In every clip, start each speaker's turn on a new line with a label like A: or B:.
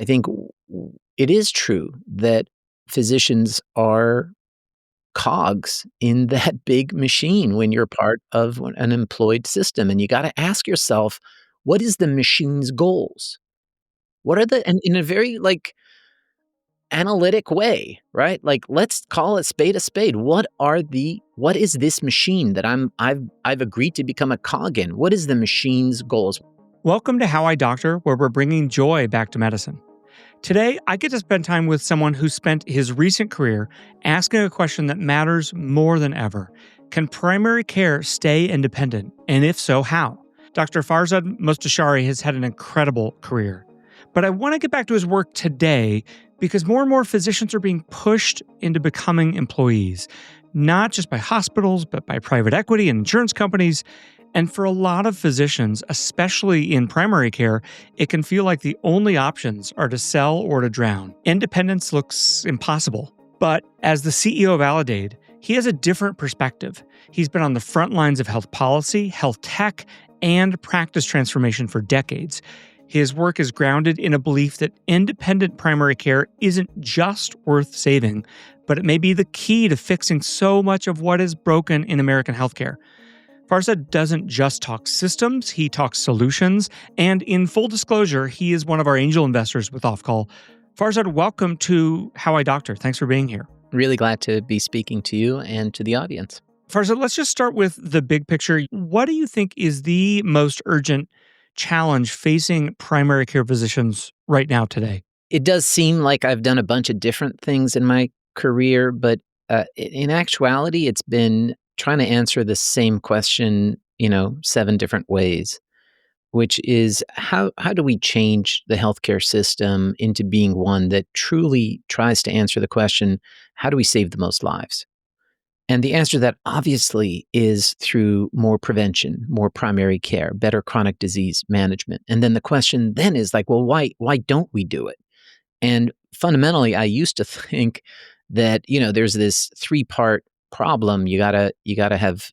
A: I think it is true that physicians are cogs in that big machine when you're part of an employed system. And you got to ask yourself, what is the machine's goals? What are and in a very analytic way, right? Like, let's call it spade a spade. What is this machine that I've agreed to become a cog in? What is the machine's goals?
B: Welcome to How I Doctor, where we're bringing joy back to medicine. Today, I get to spend time with someone who spent his recent career asking a question that matters more than ever. Can primary care stay independent? And if so, how? Dr. Farzad Mostashari has had an incredible career. But I want to get back to his work today because more and more physicians are being pushed into becoming employees, not just by hospitals, but by private equity and insurance companies. And for a lot of physicians, especially in primary care, it can feel like the only options are to sell or to drown. Independence looks impossible. But as the CEO of Aledade, he has a different perspective. He's been on the front lines of health policy, health tech, and practice transformation for decades. His work is grounded in a belief that independent primary care isn't just worth saving, but it may be the key to fixing so much of what is broken in American healthcare. Farzad doesn't just talk systems, he talks solutions, and in full disclosure, he is one of our angel investors with Offcall. Farzad, welcome to How I Doctor. Thanks for being here.
A: Really glad to be speaking to you and to the audience.
B: Farzad, let's just start with the big picture. What do you think is the most urgent challenge facing primary care physicians right now today?
A: It does seem like I've done a bunch of different things in my career, but in actuality, it's been trying to answer the same question, 7 different ways, which is how do we change the healthcare system into being one that truly tries to answer the question, how do we save the most lives? And the answer to that obviously is through more prevention, more primary care, better chronic disease management. And then the question then is like, well, why don't we do it? And fundamentally, I used to think that, there's this 3-part problem. You gotta have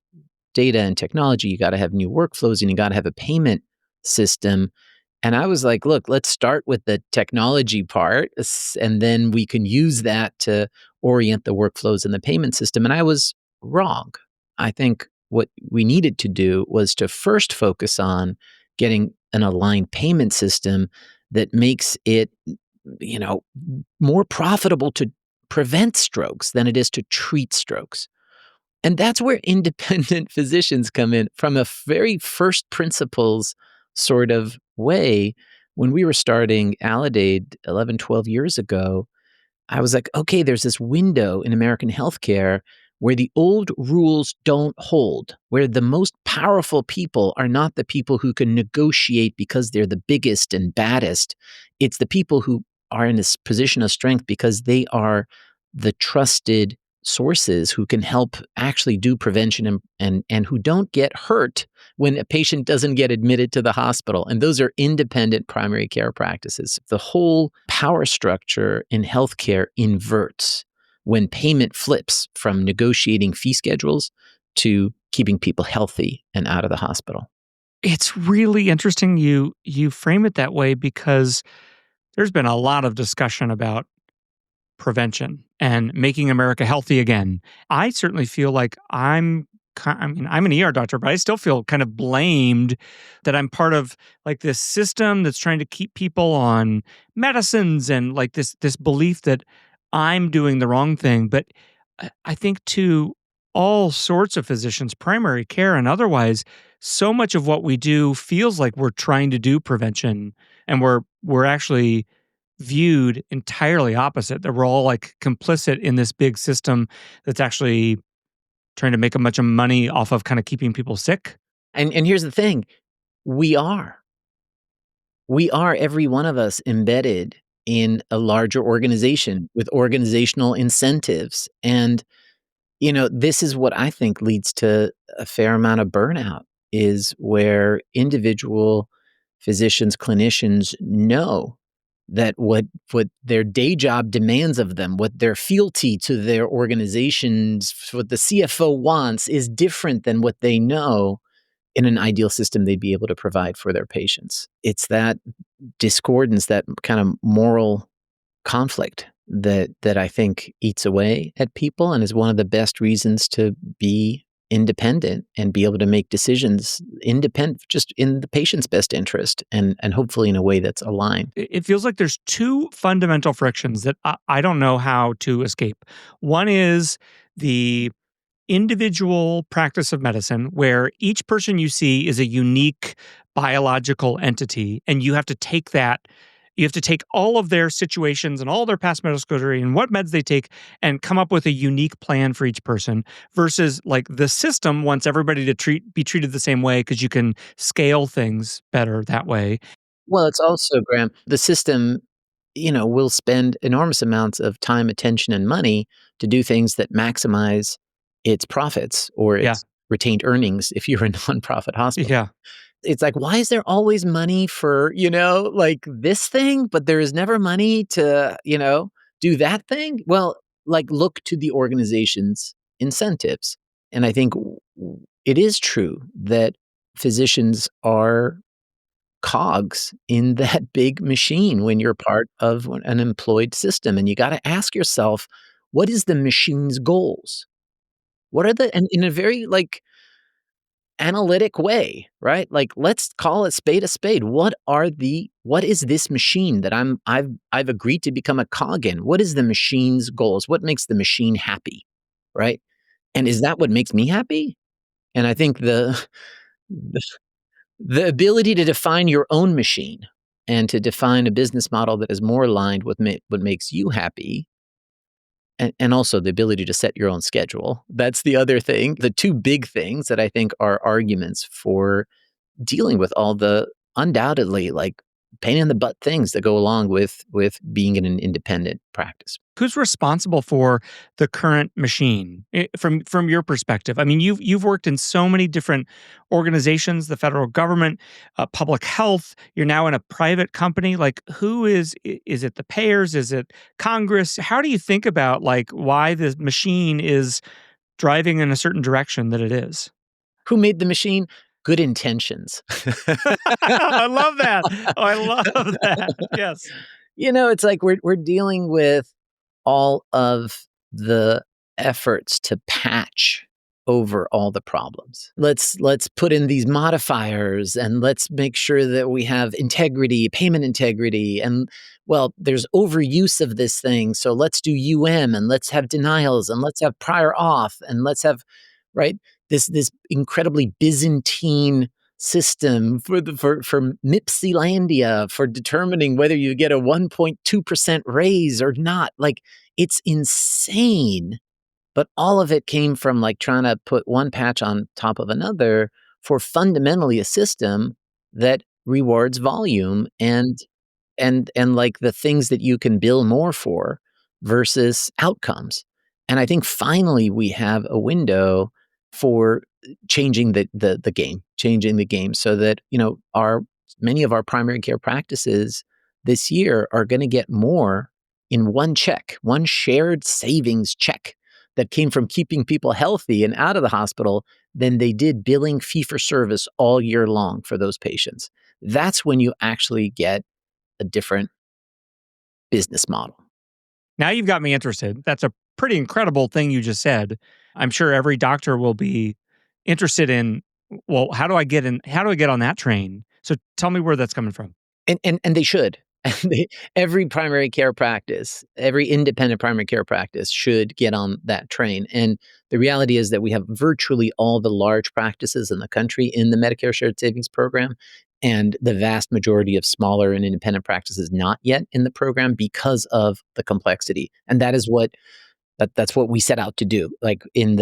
A: data and technology, you gotta have new workflows, and you gotta have a payment system. And I was like, look, let's start with the technology part, and then we can use that to orient the workflows in the payment system. And I was wrong. I think what we needed to do was to first focus on getting an aligned payment system that makes it, more profitable to prevent strokes than it is to treat strokes. And that's where independent physicians come in from a very first principles sort of way. When we were starting Aledade 11, 12 years ago, I was like, okay, there's this window in American healthcare where the old rules don't hold, where the most powerful people are not the people who can negotiate because they're the biggest and baddest. It's the people who are in this position of strength because they are the trusted sources who can help actually do prevention and who don't get hurt when a patient doesn't get admitted to the hospital. And those are independent primary care practices. The whole power structure in healthcare inverts when payment flips from negotiating fee schedules to keeping people healthy and out of the hospital.
B: It's really interesting you frame it that way because there's been a lot of discussion about prevention and making America healthy again. I certainly feel like I'm an ER doctor, but I still feel kind of blamed that I'm part of like this system that's trying to keep people on medicines and like this belief that I'm doing the wrong thing. But I think to all sorts of physicians, primary care and otherwise, so much of what we do feels like we're trying to do prevention, and we're actually viewed entirely opposite, that we're all like complicit in this big system that's actually trying to make a bunch of money off of kind of keeping people sick.
A: And here's the thing, we are every one of us embedded in a larger organization with organizational incentives. And, this is what I think leads to a fair amount of burnout, is where individual physicians, clinicians know that what their day job demands of them, what their fealty to their organizations, what the CFO wants is different than what they know in an ideal system they'd be able to provide for their patients. It's that discordance, that kind of moral conflict that I think eats away at people and is one of the best reasons to be independent and be able to make decisions independent, just in the patient's best interest, and hopefully in a way that's aligned.
B: It feels like there's two fundamental frictions that I don't know how to escape. One is the individual practice of medicine, where each person you see is a unique biological entity, and you have to take all of their situations and all their past medical history and what meds they take and come up with a unique plan for each person, versus like the system wants everybody to be treated the same way because you can scale things better that way.
A: Well, it's also, Graham, the system, will spend enormous amounts of time, attention, and money to do things that maximize its profits or
B: Yeah.
A: its retained earnings if you're a nonprofit hospital.
B: Yeah.
A: It's like, why is there always money for, like this thing, but there is never money to, do that thing? Well, like, look to the organization's incentives. And I think it is true that physicians are cogs in that big machine when you're part of an employed system. And you got to ask yourself, what is the machine's goals? What are and in a very like analytic way, right? Like, let's call it spade a spade. What is this machine that I've agreed to become a cog in? What is the machine's goals? What makes the machine happy? Right? And is that what makes me happy? And I think the the ability to define your own machine and to define a business model that is more aligned with what makes you happy, and also the ability to set your own schedule. That's the other thing. The two big things that I think are arguments for dealing with all the undoubtedly like pain in the butt things that go along with being in an independent practice.
B: Who's responsible for the current machine from your perspective? I mean, you've worked in so many different organizations, the federal government, public health. You're now in a private company. Like, who is it the payers? Is it Congress? How do you think about like why the machine is driving in a certain direction that it is?
A: Who made the machine? Good intentions.
B: I love that. I love that. Yes.
A: It's like we're dealing with all of the efforts to patch over all the problems. Let's put in these modifiers and let's make sure that we have integrity, payment integrity, and well, there's overuse of this thing, so let's do and let's have denials and let's have prior auth and let's have right this incredibly Byzantine system for Mipsilandia for determining whether you get a 1.2% raise or not. Like, it's insane. But all of it came from like trying to put one patch on top of another for fundamentally a system that rewards volume and like the things that you can bill more for versus outcomes. And I think finally we have a window for changing the game, changing the game so that, our many of our primary care practices this year are going to get more in one check, one shared savings check that came from keeping people healthy and out of the hospital than they did billing fee for service all year long for those patients. That's when you actually get a different business model.
B: Now you've got me interested. That's a pretty incredible thing you just said. I'm sure every doctor will be interested in, well, how do I get on that train? So tell me where that's coming from.
A: And they should. Every primary care practice, every independent primary care practice should get on that train. And the reality is that we have virtually all the large practices in the country in the Medicare Shared Savings Program, and the vast majority of smaller and independent practices not yet in the program because of the complexity. And that's what we set out to do. Like in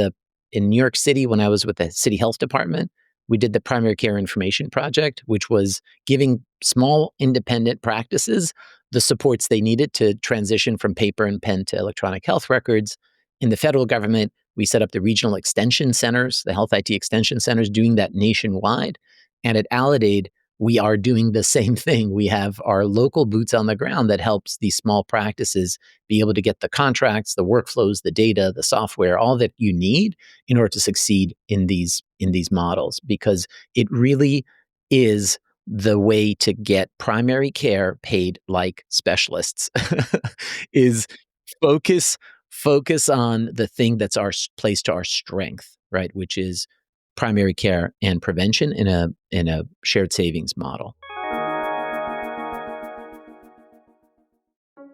A: New York City, when I was with the city health department, we did the primary care information project, which was giving small independent practices the supports they needed to transition from paper and pen to electronic health records. In the federal government, we set up the regional extension centers, the health IT extension centers, doing that nationwide. And at Aledade, we are doing the same thing. We have our local boots on the ground that helps these small practices be able to get the contracts, the workflows, the data, the software, all that you need in order to succeed in these models, because it really is the way to get primary care paid like specialists is focus focus on the thing that's place to our strength, right? Which is primary care and prevention in a shared savings model.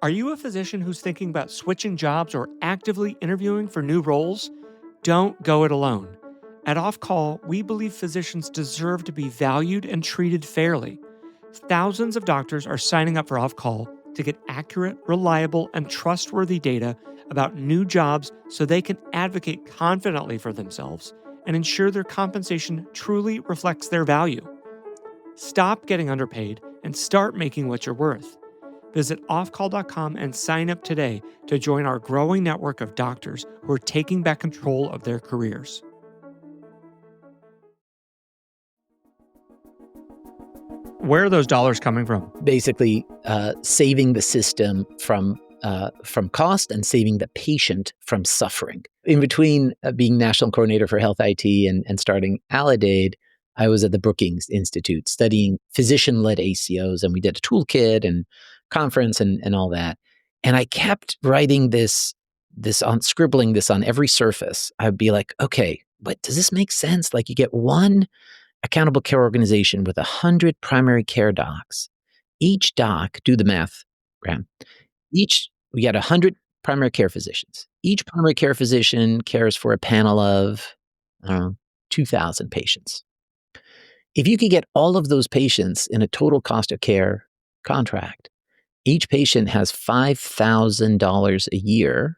B: Are you a physician who's thinking about switching jobs or actively interviewing for new roles? Don't go it alone. At Off Call, we believe physicians deserve to be valued and treated fairly. Thousands of doctors are signing up for Off Call to get accurate, reliable, and trustworthy data about new jobs so they can advocate confidently for themselves and ensure their compensation truly reflects their value. Stop getting underpaid and start making what you're worth. Visit offcall.com and sign up today to join our growing network of doctors who are taking back control of their careers. Where are those dollars coming from?
A: Basically, saving the system from cost and saving the patient from suffering. In between being national coordinator for health IT and starting Aledade, I was at the Brookings Institute studying physician-led ACOs, and we did a toolkit and conference and all that. And I kept writing scribbling this on every surface. I'd be like, okay, but does this make sense? Like, you get one accountable care organization with 100 primary care docs. Each doc, do the math, Graham. We got 100 primary care physicians. Each primary care physician cares for a panel of, I don't know, 2,000 patients. If you could get all of those patients in a total cost of care contract, each patient has $5,000 a year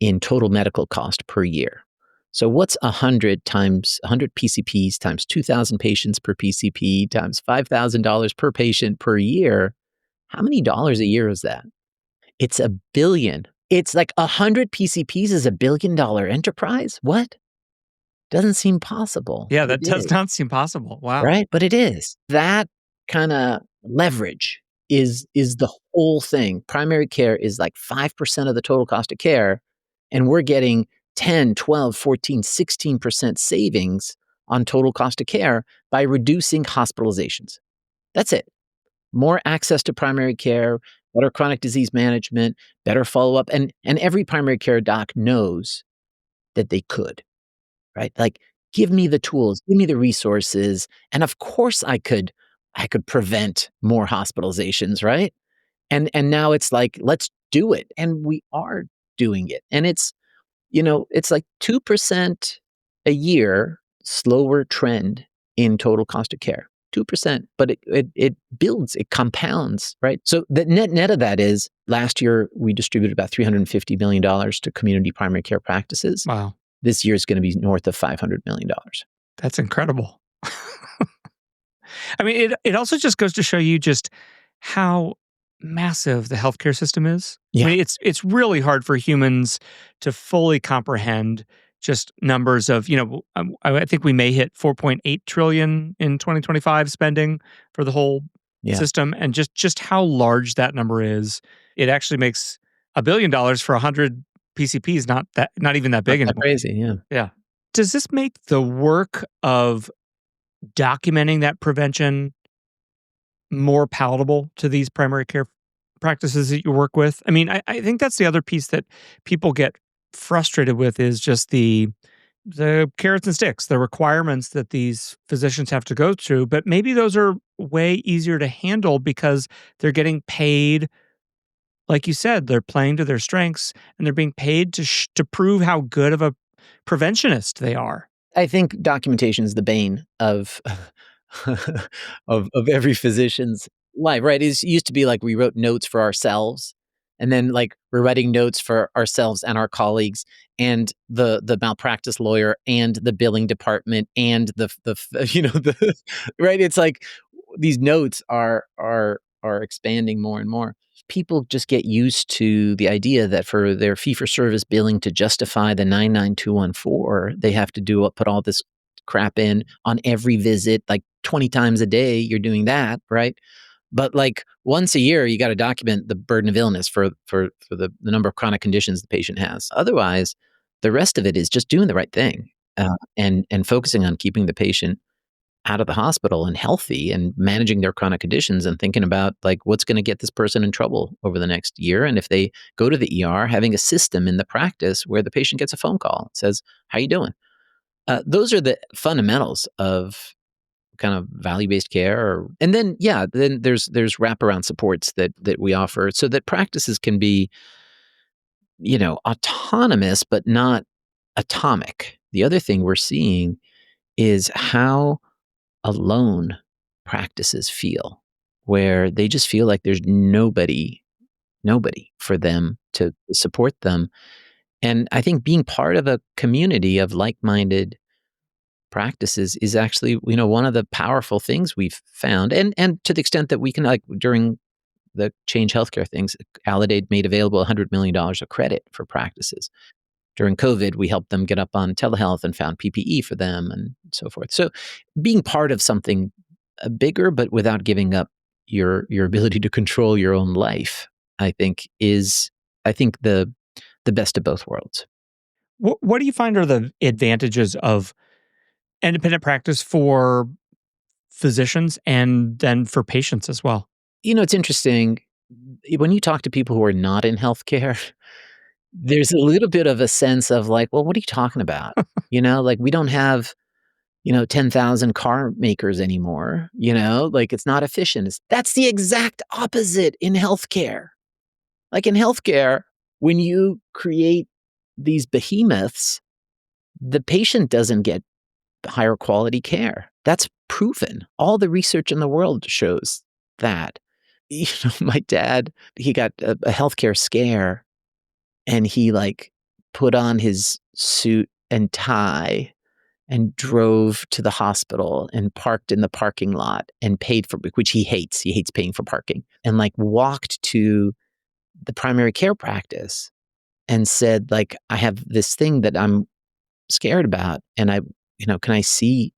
A: in total medical cost per year. So what's 100 times 100 PCPs times 2,000 patients per PCP times $5,000 per patient per year? How many dollars a year is that? It's $1 billion. It's like 100 PCPs is $1 billion enterprise? What? Doesn't seem possible.
B: Yeah,
A: But
B: that
A: it
B: does
A: is,
B: not seem possible. Wow.
A: right? But it is. That kind of leverage is the whole thing. Primary care is like 5% of the total cost of care, and we're getting 10, 12, 14, 16% savings on total cost of care by reducing hospitalizations. That's it. More access to primary care, better chronic disease management, better follow-up, and every primary care doc knows that they could, right? Like, give me the tools, give me the resources, and of course I could prevent more hospitalizations, right? And now it's like, let's do it. And we are doing it. And it's like 2% a year slower trend in total cost of care. 2%, but it builds, it compounds, right? So the net of that is last year we distributed about $350 million to community primary care practices.
B: Wow.
A: This year is going to be north of $500 million.
B: That's incredible. I mean, it also just goes to show you just how massive the healthcare system is.
A: Yeah.
B: I mean, it's really hard for humans to fully comprehend just numbers of, I think we may hit 4.8 trillion in 2025 spending for the whole system, and just how large that number is. It actually makes $1 billion for 100 PCPs not even that big
A: Not that
B: anymore.
A: crazy, yeah.
B: Yeah. Does this make the work of documenting that prevention more palatable to these primary care practices that you work with? I mean, I think that's the other piece that people get frustrated with is just the carrots and sticks, the requirements that these physicians have to go through. But maybe those are way easier to handle because they're getting paid. Like you said, they're playing to their strengths and they're being paid to prove how good of a preventionist they are.
A: I think documentation is the bane of of every physician's life, right? It used to be like we wrote notes for ourselves, and then like we're writing notes for ourselves and our colleagues, and the malpractice lawyer and the billing department and the right. It's like these notes are expanding more and more. People just get used to the idea that for their fee-for-service billing to justify the 99214, they have to put all this crap in on every visit, like 20 times a day. You're doing that, right? But like once a year, you got to document the burden of illness for the number of chronic conditions the patient has. Otherwise, the rest of it is just doing the right thing and focusing on keeping the patient out of the hospital and healthy and managing their chronic conditions and thinking about like what's going to get this person in trouble over the next year. And if they go to the ER, having a system in the practice where the patient gets a phone call, says, "How you doing?" Those are the fundamentals of kind of value-based care. And then, yeah, then there's wraparound supports that we offer so that practices can be, autonomous but not atomic. The other thing we're seeing is how alone practices feel, where they just feel like there's nobody for them to support them. And I think being part of a community of like-minded practices is actually, one of the powerful things we've found. And to the extent that we can, like during the Change Healthcare things, Aledade made available $100 million of credit for practices. During COVID, we helped them get up on telehealth and found PPE for them and so forth. So being part of something bigger, but without giving up your ability to control your own life, I think is the best of both worlds.
B: What do you find are the advantages of independent practice for physicians and then for patients as well?
A: It's interesting when you talk to people who are not in healthcare, there's a little bit of a sense of like, well, what are you talking about? Like we don't have 10,000 car makers anymore, like it's not efficient. That's the exact opposite in healthcare. Like in healthcare, when you create these behemoths, the patient doesn't get higher quality care. That's proven. All the research in the world shows that. My dad, he got a healthcare scare and he like put on his suit and tie and drove to the hospital and parked in the parking lot and paid for, which he hates. He hates paying for parking, and like walked to the primary care practice and said, like, I have this thing that I'm scared about. And can I see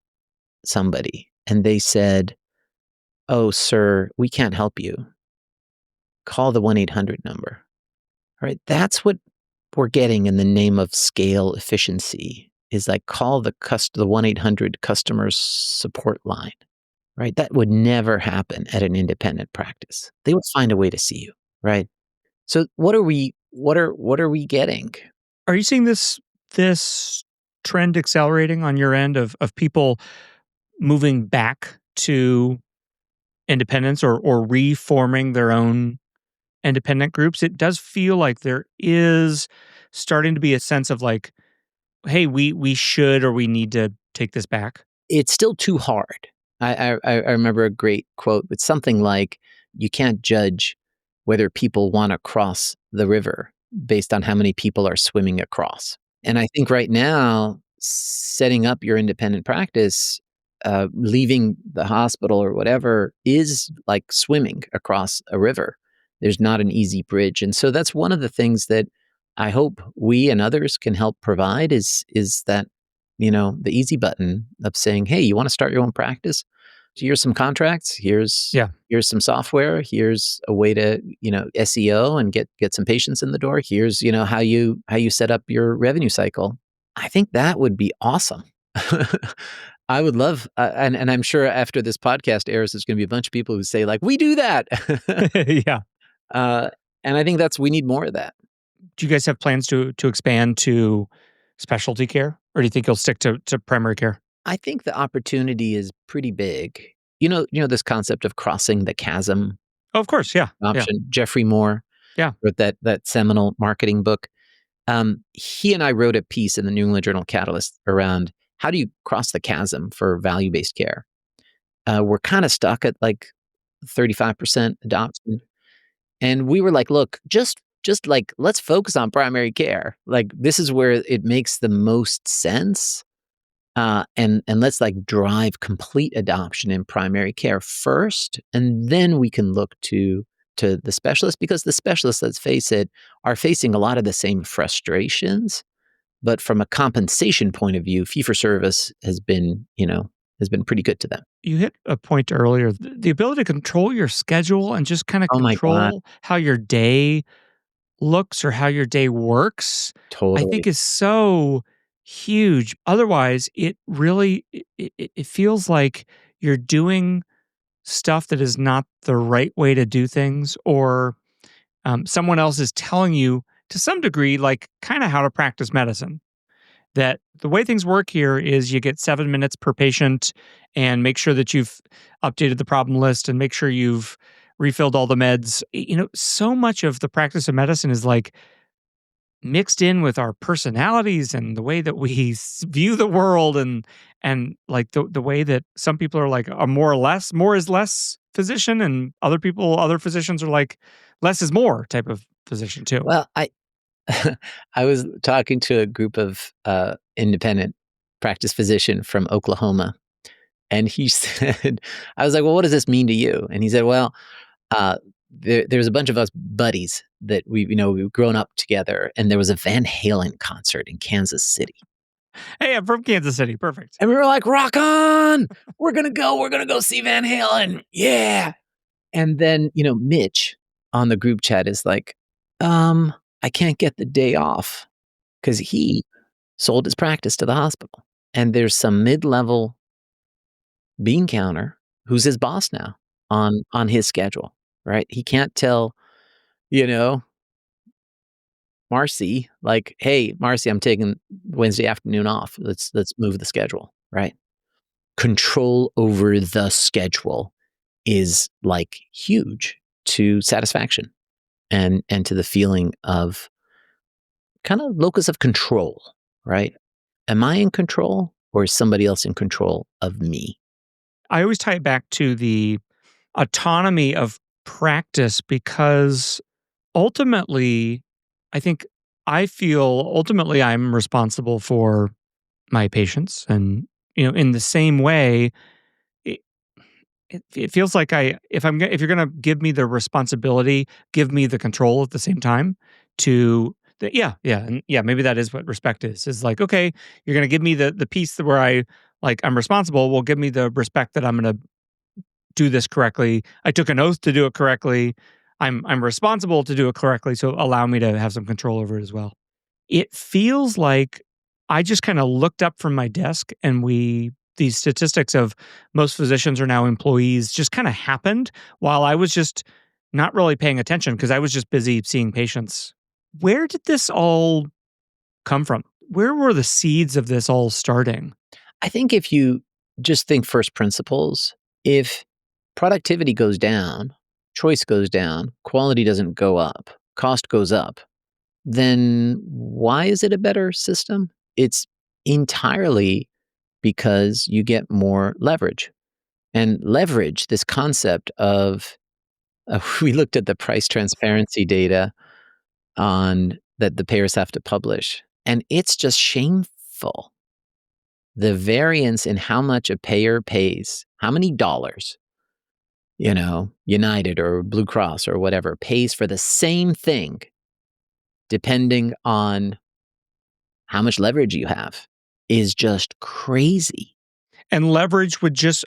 A: somebody? And they said, "Oh, sir, we can't help you. Call the 1-800 number." All right. That's what we're getting in the name of scale efficiency is like call the 1-800 customer support line, right? That would never happen at an independent practice. They would find a way to see you, right? So what are we getting?
B: Are you seeing this trend accelerating on your end of people moving back to independence or reforming their own independent groups? It does feel like there is starting to be a sense of like, hey, we should or we need to take this back.
A: It's still too hard. I remember a great quote. It's something like, "You can't judge whether people want to cross the river based on how many people are swimming across." And I think right now, setting up your independent practice, leaving the hospital or whatever, is like swimming across a river. There's not an easy bridge, and so that's one of the things that I hope we and others can help provide is that the easy button of saying, "Hey, you want to start your own practice? Here's some contracts.
B: Yeah.
A: Here's some software. Here's a way to SEO and get some patients in the door. Here's how you set up your revenue cycle." I think that would be awesome. I would love, and I'm sure after this podcast airs, there's going to be a bunch of people who say like, "We do that,"
B: Yeah.
A: uh, and I think we need more of that.
B: Do you guys have plans to expand to specialty care, or do you think you'll stick to primary care?
A: I think the opportunity is pretty big. This concept of crossing the chasm
B: Oh, of course. Yeah. Yeah.
A: option. Jeffrey Moore
B: Yeah.
A: wrote that seminal marketing book. He and I wrote a piece in the New England Journal Catalyst around how do you cross the chasm for value-based care. We're kind of stuck at like 35% adoption, and we were like, look, just like let's focus on primary care. Like this is where it makes the most sense. And let's like drive complete adoption in primary care first, and then we can look to the specialists, because the specialists, let's face it, are facing a lot of the same frustrations. But from a compensation point of view, fee for service has been pretty good to them.
B: You hit a point earlier. The ability to control your schedule and just kind of
A: Oh my god,
B: control how your day looks or how your day works, I think
A: totally.
B: is so Huge. Otherwise, it really it feels like you're doing stuff that is not the right way to do things, or someone else is telling you to some degree, like kind of how to practice medicine. That the way things work here is you get 7 minutes per patient, and make sure that you've updated the problem list and make sure you've refilled all the meds. So much of the practice of medicine is like mixed in with our personalities and the way that we view the world, and like the way that some people are like a more or less, more is less physician, and other physicians are like less is more type of physician too.
A: Well, I was talking to a group of independent practice physician from Oklahoma, and he said, I was like, "Well, what does this mean to you?" And he said, "Well, there's a bunch of us buddies that we've grown up together, and there was a Van Halen concert in Kansas City,
B: Hey, I'm from Kansas City. Perfect.
A: and we were like, rock on, we're gonna go see Van Halen, yeah." And then Mitch on the group chat is like, I can't get the day off because he sold his practice to the hospital, and there's some mid-level bean counter who's his boss now on his schedule, right? He can't tell, you know, Marcy, like, "Hey, Marcy, I'm taking Wednesday afternoon off. Let's move the schedule," right? Control over the schedule is like huge to satisfaction and to the feeling of kind of locus of control, right? Am I in control or is somebody else in control of me?
B: I always tie it back to the autonomy of practice, because ultimately, I think I feel ultimately I'm responsible for my patients. And, in the same way, it, it feels like if you're going to give me the responsibility, give me the control at the same time yeah, yeah. And yeah, maybe that is what respect is like, okay, you're going to give me the piece where I'm responsible. Well, give me the respect that I'm going to do this correctly. I took an oath to do it correctly. I'm responsible to do it correctly. So allow me to have some control over it as well. It feels like I just kind of looked up from my desk, and these statistics of most physicians are now employees just kind of happened while I was just not really paying attention because I was just busy seeing patients. Where did this all come from? Where were the seeds of this all starting?
A: I think if you just think first principles, if productivity goes down, choice goes down, quality doesn't go up, cost goes up, then why is it a better system? It's entirely because you get more leverage. And leverage, this concept of, we looked at the price transparency data on that the payers have to publish, and it's just shameful. The variance in how much a payer pays, how many dollars, United or Blue Cross or whatever pays for the same thing, depending on how much leverage you have, is just crazy.
B: And leverage would just,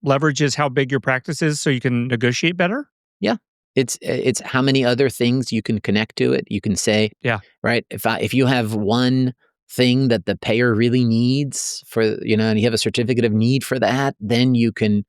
B: leverage is how big your practice is so you can negotiate better?
A: Yeah. It's how many other things you can connect to it. You can say,
B: Yeah.
A: right, if you have one thing that the payer really needs for, and you have a certificate of need for that, then you can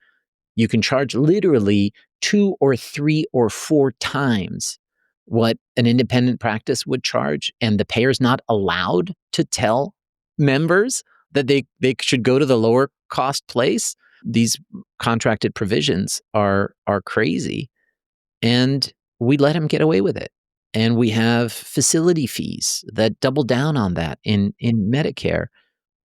A: charge literally 2 or 3 or 4 times what an independent practice would charge, and the payer's not allowed to tell members that they should go to the lower cost place. These contracted provisions are crazy, and we let him get away with it. And we have facility fees that double down on that in Medicare.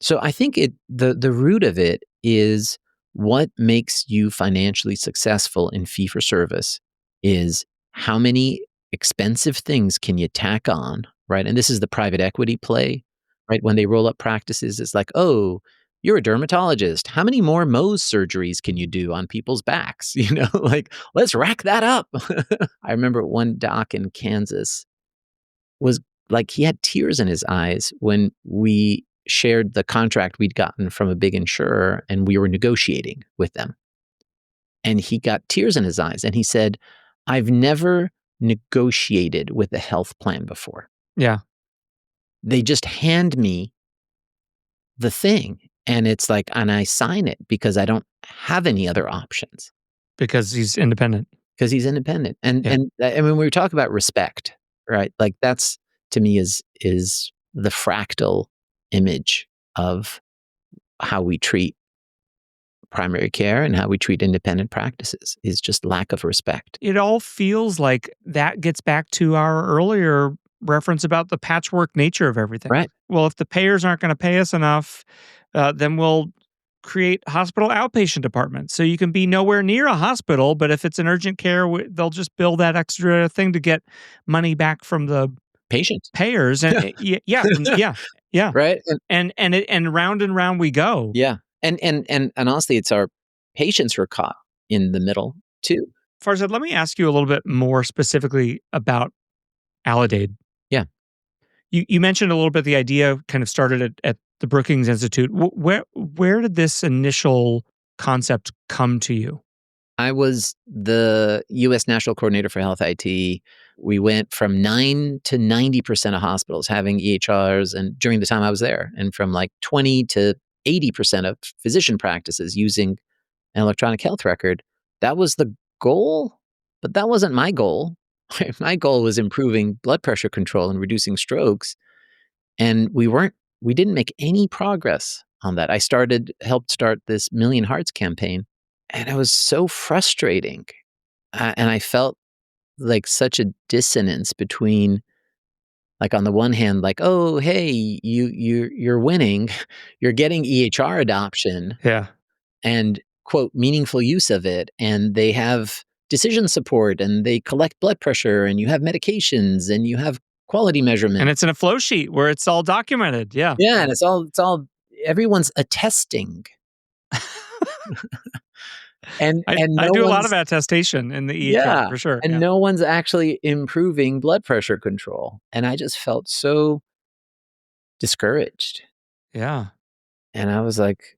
A: So I think the root of it is what makes you financially successful in fee for service is how many expensive things can you tack on, right? And this is the private equity play, right? When they roll up practices, it's like, oh, you're a dermatologist. How many more Mohs surgeries can you do on people's backs? Like, let's rack that up. I remember one doc in Kansas was like, he had tears in his eyes when we shared the contract we'd gotten from a big insurer and we were negotiating with them. And he got tears in his eyes and he said, I've never negotiated with a health plan before.
B: Yeah.
A: They just hand me the thing. And it's like, and I sign it because I don't have any other options
B: because he's independent.
A: because he's independent.
B: Yeah.
A: And I mean, we talk about respect, right? Like that's to me is the fractal image of how we treat primary care and how we treat independent practices is just lack of respect.
B: It all feels like that gets back to our earlier reference about the patchwork nature of everything.
A: Right.
B: Well, if the payers aren't going to pay us enough, then we'll create hospital outpatient departments. So you can be nowhere near a hospital, but if it's an urgent care, they'll just bill that extra thing to get money back from the
A: Patience.
B: payers. And yeah,
A: Right.
B: and round and round we go.
A: Yeah. And honestly, it's our patients who are caught in the middle too.
B: Farzad, let me ask you a little bit more specifically about Aledade.
A: Yeah.
B: You mentioned a little bit the idea kind of started at the Brookings Institute. Where did this initial concept come to you?
A: I was the US National Coordinator for Health IT. We went from 9 to 90% of hospitals having EHRs and during the time I was there, and from like 20 to 80% of physician practices using an electronic health record. That was the goal, but that wasn't my goal. My goal was improving blood pressure control and reducing strokes, and we didn't make any progress on that. Helped start this Million Hearts campaign, and it was so frustrating. And I felt like such a dissonance between, like, on the one hand, like, oh, hey, you're winning, you're getting EHR adoption
B: Yeah.
A: and quote meaningful use of it, and they have decision support and they collect blood pressure and you have medications and you have quality
B: And
A: measurement.
B: it's in a flow sheet where it's all documented. Yeah.
A: Yeah, and it's all everyone's attesting, and
B: I
A: no
B: do a lot of
A: one's
B: attestation in the EHR
A: yeah,
B: for sure.
A: and
B: Yeah.
A: no one's actually improving blood pressure control, and I just felt so discouraged,
B: Yeah.
A: and I was like,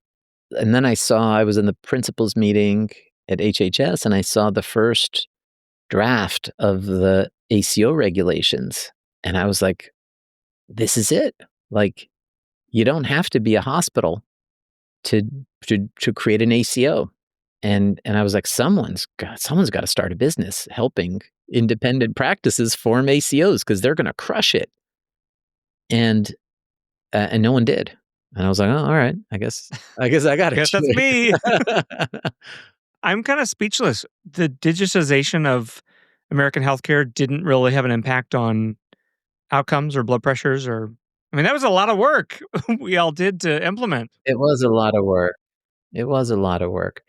A: and then I was in the principals meeting at HHS, and I saw the first draft of the ACO regulations, and I was like, this is it. Like, you don't have to be a hospital to to create an ACO. And I was like, someone's got to start a business helping independent practices form ACOs because they're going to crush it. And no one did. And I was like, oh, all right, I guess I got to
B: Guess
A: do
B: that's me.
A: it.
B: I'm kind of speechless. The digitization of American healthcare didn't really have an impact on outcomes or blood pressures or I mean, that was a lot of work we all did to implement.
A: It was a lot of work. It was a lot of work.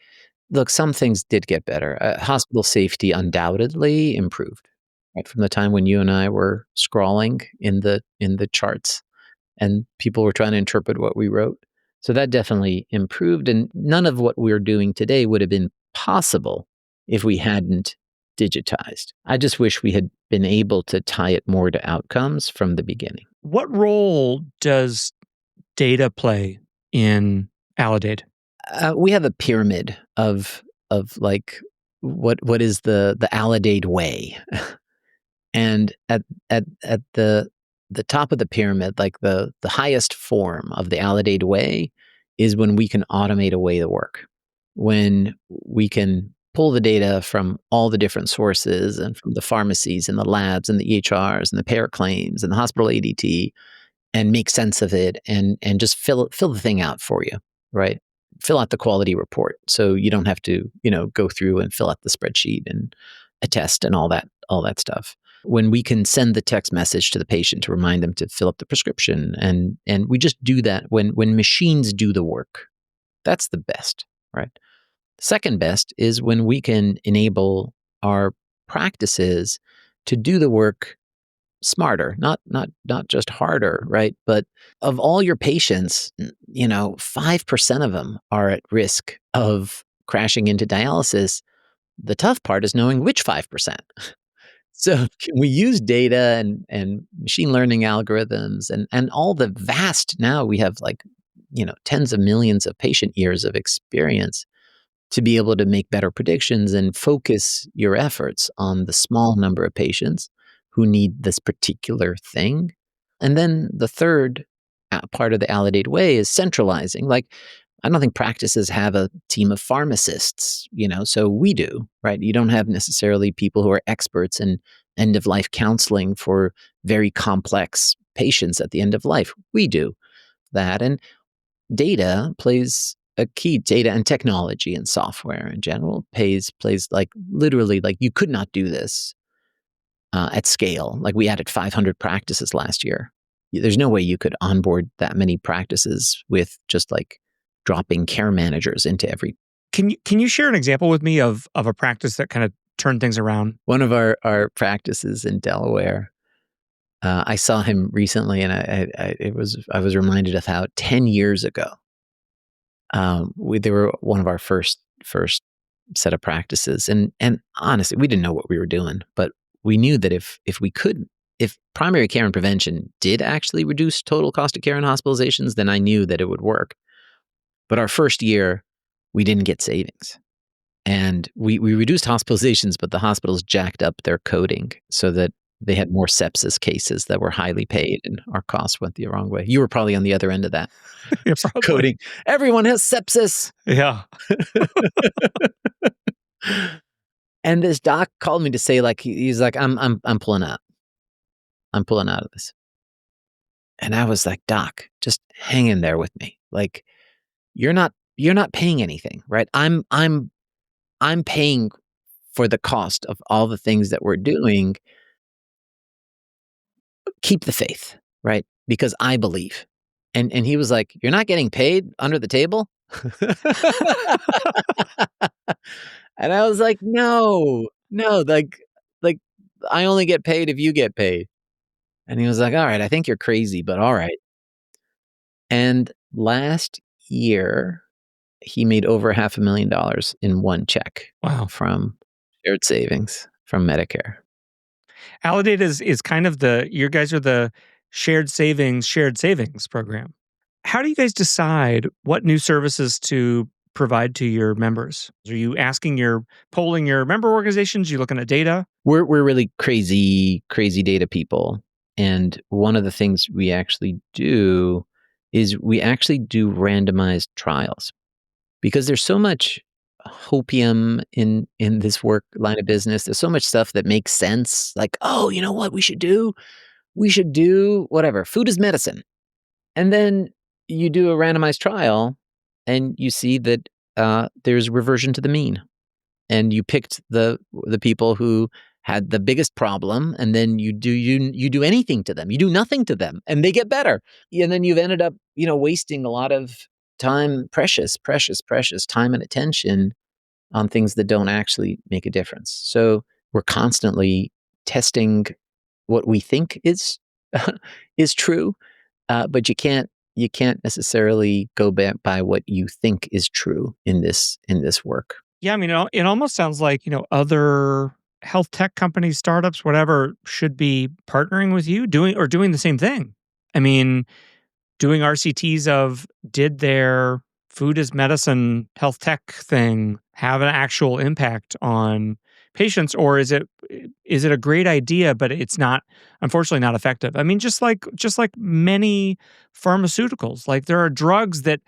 A: Look, some things did get better. Hospital safety undoubtedly improved, right from the time when you and I were scrawling in the charts, and people were trying to interpret what we wrote. So that definitely improved, and none of what we're doing today would have been possible if we hadn't digitized. I just wish we had been able to tie it more to outcomes from the beginning.
B: What role does data play in Aledade?
A: We have a pyramid of like what is the Aledade way, and at the top of the pyramid, like the highest form of the Aledade way, is when we can automate away the work, when we can pull the data from all the different sources and from the pharmacies and the labs and the EHRs and the payer claims and the hospital ADT and make sense of it and just fill the thing out for you, right? Fill out the quality report so you don't have to, go through and fill out the spreadsheet and attest and all that stuff. When we can send the text message to the patient to remind them to fill up the prescription, and we just do that when machines do the work. That's the best, right? Second best is when we can enable our practices to do the work smarter, not just harder, right? But of all your patients, 5% of them are at risk of crashing into dialysis. The tough part is knowing which 5%. So can we use data and machine learning algorithms and all the vast, now we have like, tens of millions of patient years of experience to be able to make better predictions and focus your efforts on the small number of patients who need this particular thing. And then the third part of the Alidate way is centralizing. Like, I don't think practices have a team of pharmacists, so we do, right? You don't have necessarily people who are experts in end of life counseling for very complex patients at the end of life. We do that. And data plays a key data and technology and software in general plays like literally like you could not do this at scale. Like we added 500 practices last year. There's no way you could onboard that many practices with just like dropping care managers into every.
B: Can you share an example with me of a practice that kind of turned things around?
A: One of our practices in Delaware. I saw him recently, and I was reminded of how 10 years ago, they were one of our first set of practices, and honestly, we didn't know what we were doing, but we knew that if primary care and prevention did actually reduce total cost of care and hospitalizations, then I knew that it would work. But our first year, we didn't get savings. And we reduced hospitalizations, but the hospitals jacked up their coding so that they had more sepsis cases that were highly paid, and our costs went the wrong way. You were probably on the other end of that.
B: Yeah,
A: Just
B: probably.
A: coding. Everyone has sepsis.
B: Yeah.
A: And this doc called me to say, like, he's like, I'm pulling out. I'm pulling out of this. And I was like, Doc, just hang in there with me. Like, you're not paying anything, right? I'm paying for the cost of all the things that we're doing. Keep the faith, right? Because I believe. And he was like, "You're not getting paid under the table?" And I was like, "No, no, like I only get paid if you get paid." And he was like, "All right, I think you're crazy, but all right." And last year, he made over $500,000 in one check
B: Wow.
A: from shared savings from Medicare.
B: Alidate is kind of you guys are the shared savings program. How do you guys decide what new services to provide to your members? Are you polling your member organizations? You looking at data?
A: We're really crazy data people, and one of the things we actually do is we actually do randomized trials because there's so much hopium in this work line of business. There's so much stuff that makes sense. Like, oh, you know what we should do? We should do whatever. Food is medicine. And then you do a randomized trial and you see that there's reversion to the mean. And you picked the people who had the biggest problem, and then you do anything to them. You do nothing to them, and they get better. And then you've ended up, wasting a lot of time, precious time and attention on things that don't actually make a difference. So we're constantly testing what we think is is true, but you can't necessarily go by what you think is true in this work.
B: Yeah, I mean, it almost sounds like, other health tech companies, startups, whatever, should be partnering with you, doing the same thing. I mean, doing RCTs of, did their food as medicine health tech thing have an actual impact on patients, or is it a great idea but it's not, unfortunately, not effective? I mean, just like many pharmaceuticals, like there are drugs that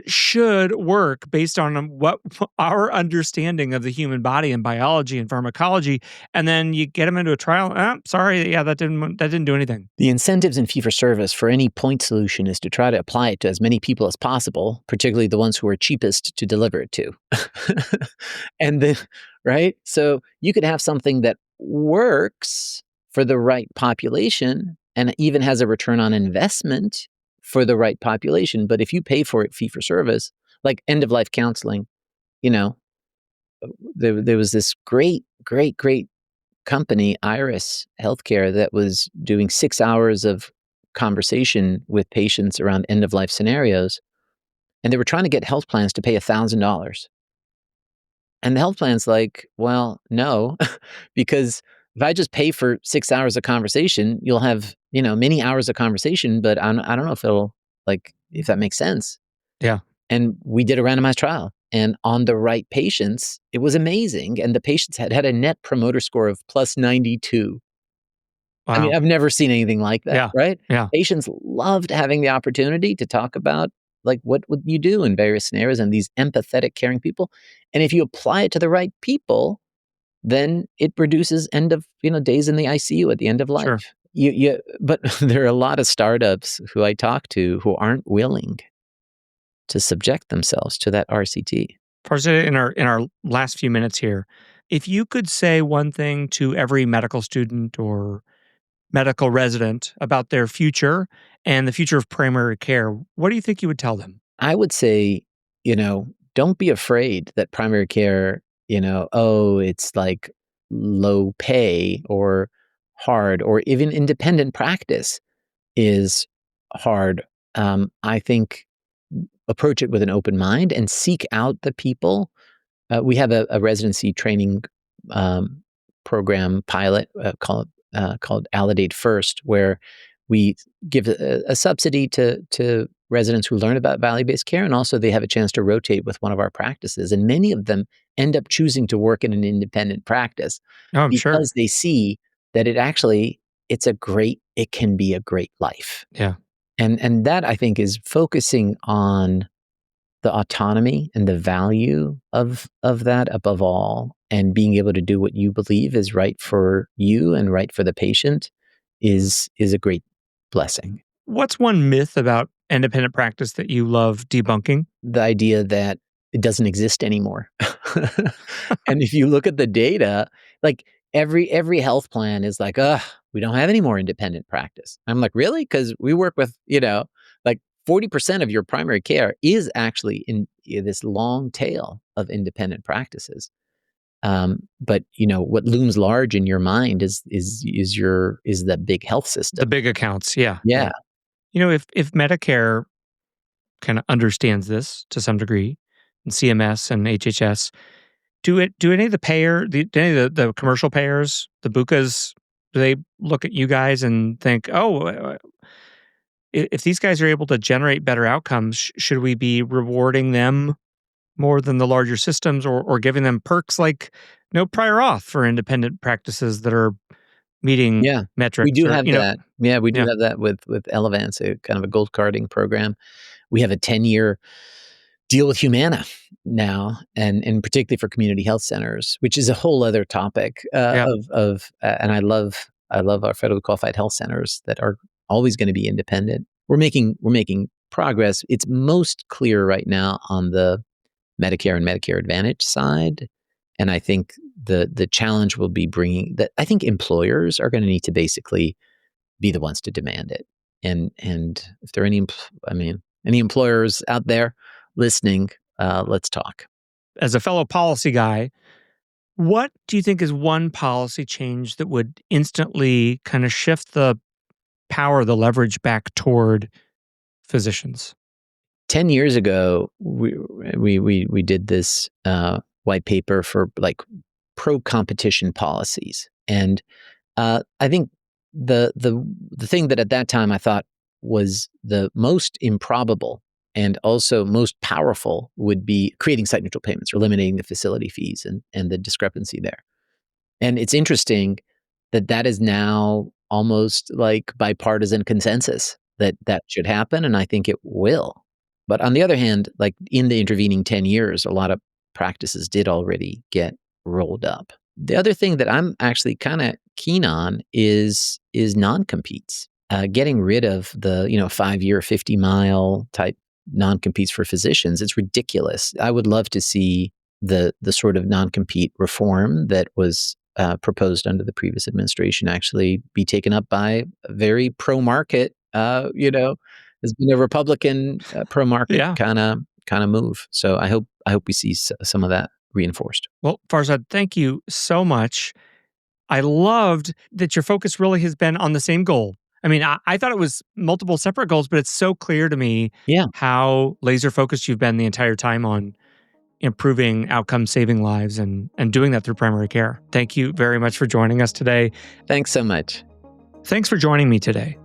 B: should work based on what our understanding of the human body and biology and pharmacology, and then you get them into a trial. Sorry, yeah, that didn't do anything.
A: The incentives in fee-for-service for any point solution is to try to apply it to as many people as possible, particularly the ones who are cheapest to deliver it to. And then, right? So you could have something that works for the right population and even has a return on investment for the right population. But if you pay for it fee for service, like end of life counseling, you know, there was this great company, Iris Healthcare, that was doing 6 hours of conversation with patients around end of life scenarios. And they were trying to get health plans to pay $1,000. And the health plan's like, well, no, because if I just pay for 6 hours of conversation, you'll have, many hours of conversation, but I don't know if that makes sense.
B: Yeah.
A: And we did a randomized trial, and on the right patients, it was amazing. And the patients had a net promoter score of plus 92. I mean,
B: Wow.
A: I've never seen anything like that,
B: Yeah.
A: right?
B: Yeah.
A: Patients loved having the opportunity to talk about, like, what would you do in various scenarios and these empathetic, caring people. And if you apply it to the right people, then it reduces days in the ICU at the end of
B: Sure.
A: life. But there are a lot of startups who I talk to who aren't willing to subject themselves to that RCT.
B: Farzad, in our last few minutes here, if you could say one thing to every medical student or medical resident about their future and the future of primary care, what do you think you would tell them?
A: I would say, don't be afraid that primary care, oh, it's like low pay or hard, or even independent practice is hard. I think approach it with an open mind and seek out the people. We have a residency training um, program pilot called Alidate First, where we give a subsidy to residents who learn about value-based care, and also they have a chance to rotate with one of our practices. And many of them end up choosing to work in an independent practice
B: Oh, I'm sure.
A: because they see that it can be a great life.
B: Yeah.
A: And that, I think, is focusing on the autonomy and the value of that above all, and being able to do what you believe is right for you and right for the patient is a great blessing.
B: What's one myth about independent practice that you love debunking?
A: The idea that it doesn't exist anymore. And if you look at the data, like every health plan is like, we don't have any more independent practice. I'm like, really? Because we work with, like 40% of your primary care is actually in this long tail of independent practices. But what looms large in your mind is the big health
B: The
A: system.
B: big accounts. Yeah.
A: Yeah,
B: Yeah. If Medicare kind of understands this to some degree, and CMS and HHS, do any of do any of the commercial payers, the BUCAs, do they look at you guys and think, oh, if these guys are able to generate better outcomes, should we be rewarding them more than the larger systems, or giving them perks like no prior auth for independent practices that are meeting
A: yeah, we
B: metrics
A: do
B: or,
A: have that. Yeah, we do
B: yeah,
A: have that with Elevance, a kind of a gold carding program. We have a 10-year deal with Humana now, and particularly for community health centers, which is a whole other topic.
B: yeah.
A: And I love our federally qualified health centers that are always going to be independent. We're making progress. It's most clear right now on the Medicare and Medicare Advantage side, and I think the challenge will be bringing that. I think employers are going to need to basically be the ones to demand it. And if there are any employers out there listening, let's talk.
B: As a fellow policy guy, what do you think is one policy change that would instantly kind of shift the power, the leverage back toward physicians?
A: 10 years ago, we did this white paper for like pro competition policies, and I think the thing that at that time I thought was the most improbable and also most powerful would be creating site neutral payments or eliminating the facility fees and the discrepancy there. And it's interesting that that is now almost like bipartisan consensus that that should happen, and I think it will. But on the other hand, like in the intervening 10 years, a lot of practices did already get rolled up. The other thing that I'm actually kind of keen on is non-competes. Getting rid of the 5-year, 50-mile type non-competes for physicians. It's ridiculous. I would love to see the sort of non-compete reform that was proposed under the previous administration actually be taken up by a very pro-market. Has been a Republican pro-market
B: Yeah.
A: kind of move. So I hope we see some of that reinforced.
B: Well, Farzad, thank you so much. I loved that your focus really has been on the same goal. I mean, I thought it was multiple separate goals, but it's so clear to me
A: Yeah.
B: how laser focused you've been the entire time on improving outcomes, saving lives, and doing that through primary care. Thank you very much for joining us today.
A: Thanks so much.
B: Thanks for joining me today.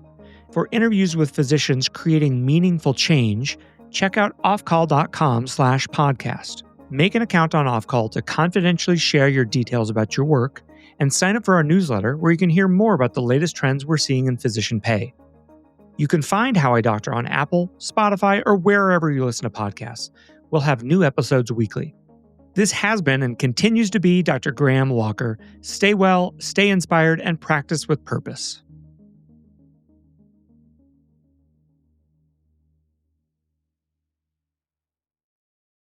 B: For interviews with physicians creating meaningful change, check out offcall.com/podcast. Make an account on Offcall to confidentially share your details about your work and sign up for our newsletter where you can hear more about the latest trends we're seeing in physician pay. You can find How I Doctor on Apple, Spotify, or wherever you listen to podcasts. We'll have new episodes weekly. This has been and continues to be Dr. Graham Walker. Stay well, stay inspired, and practice with purpose.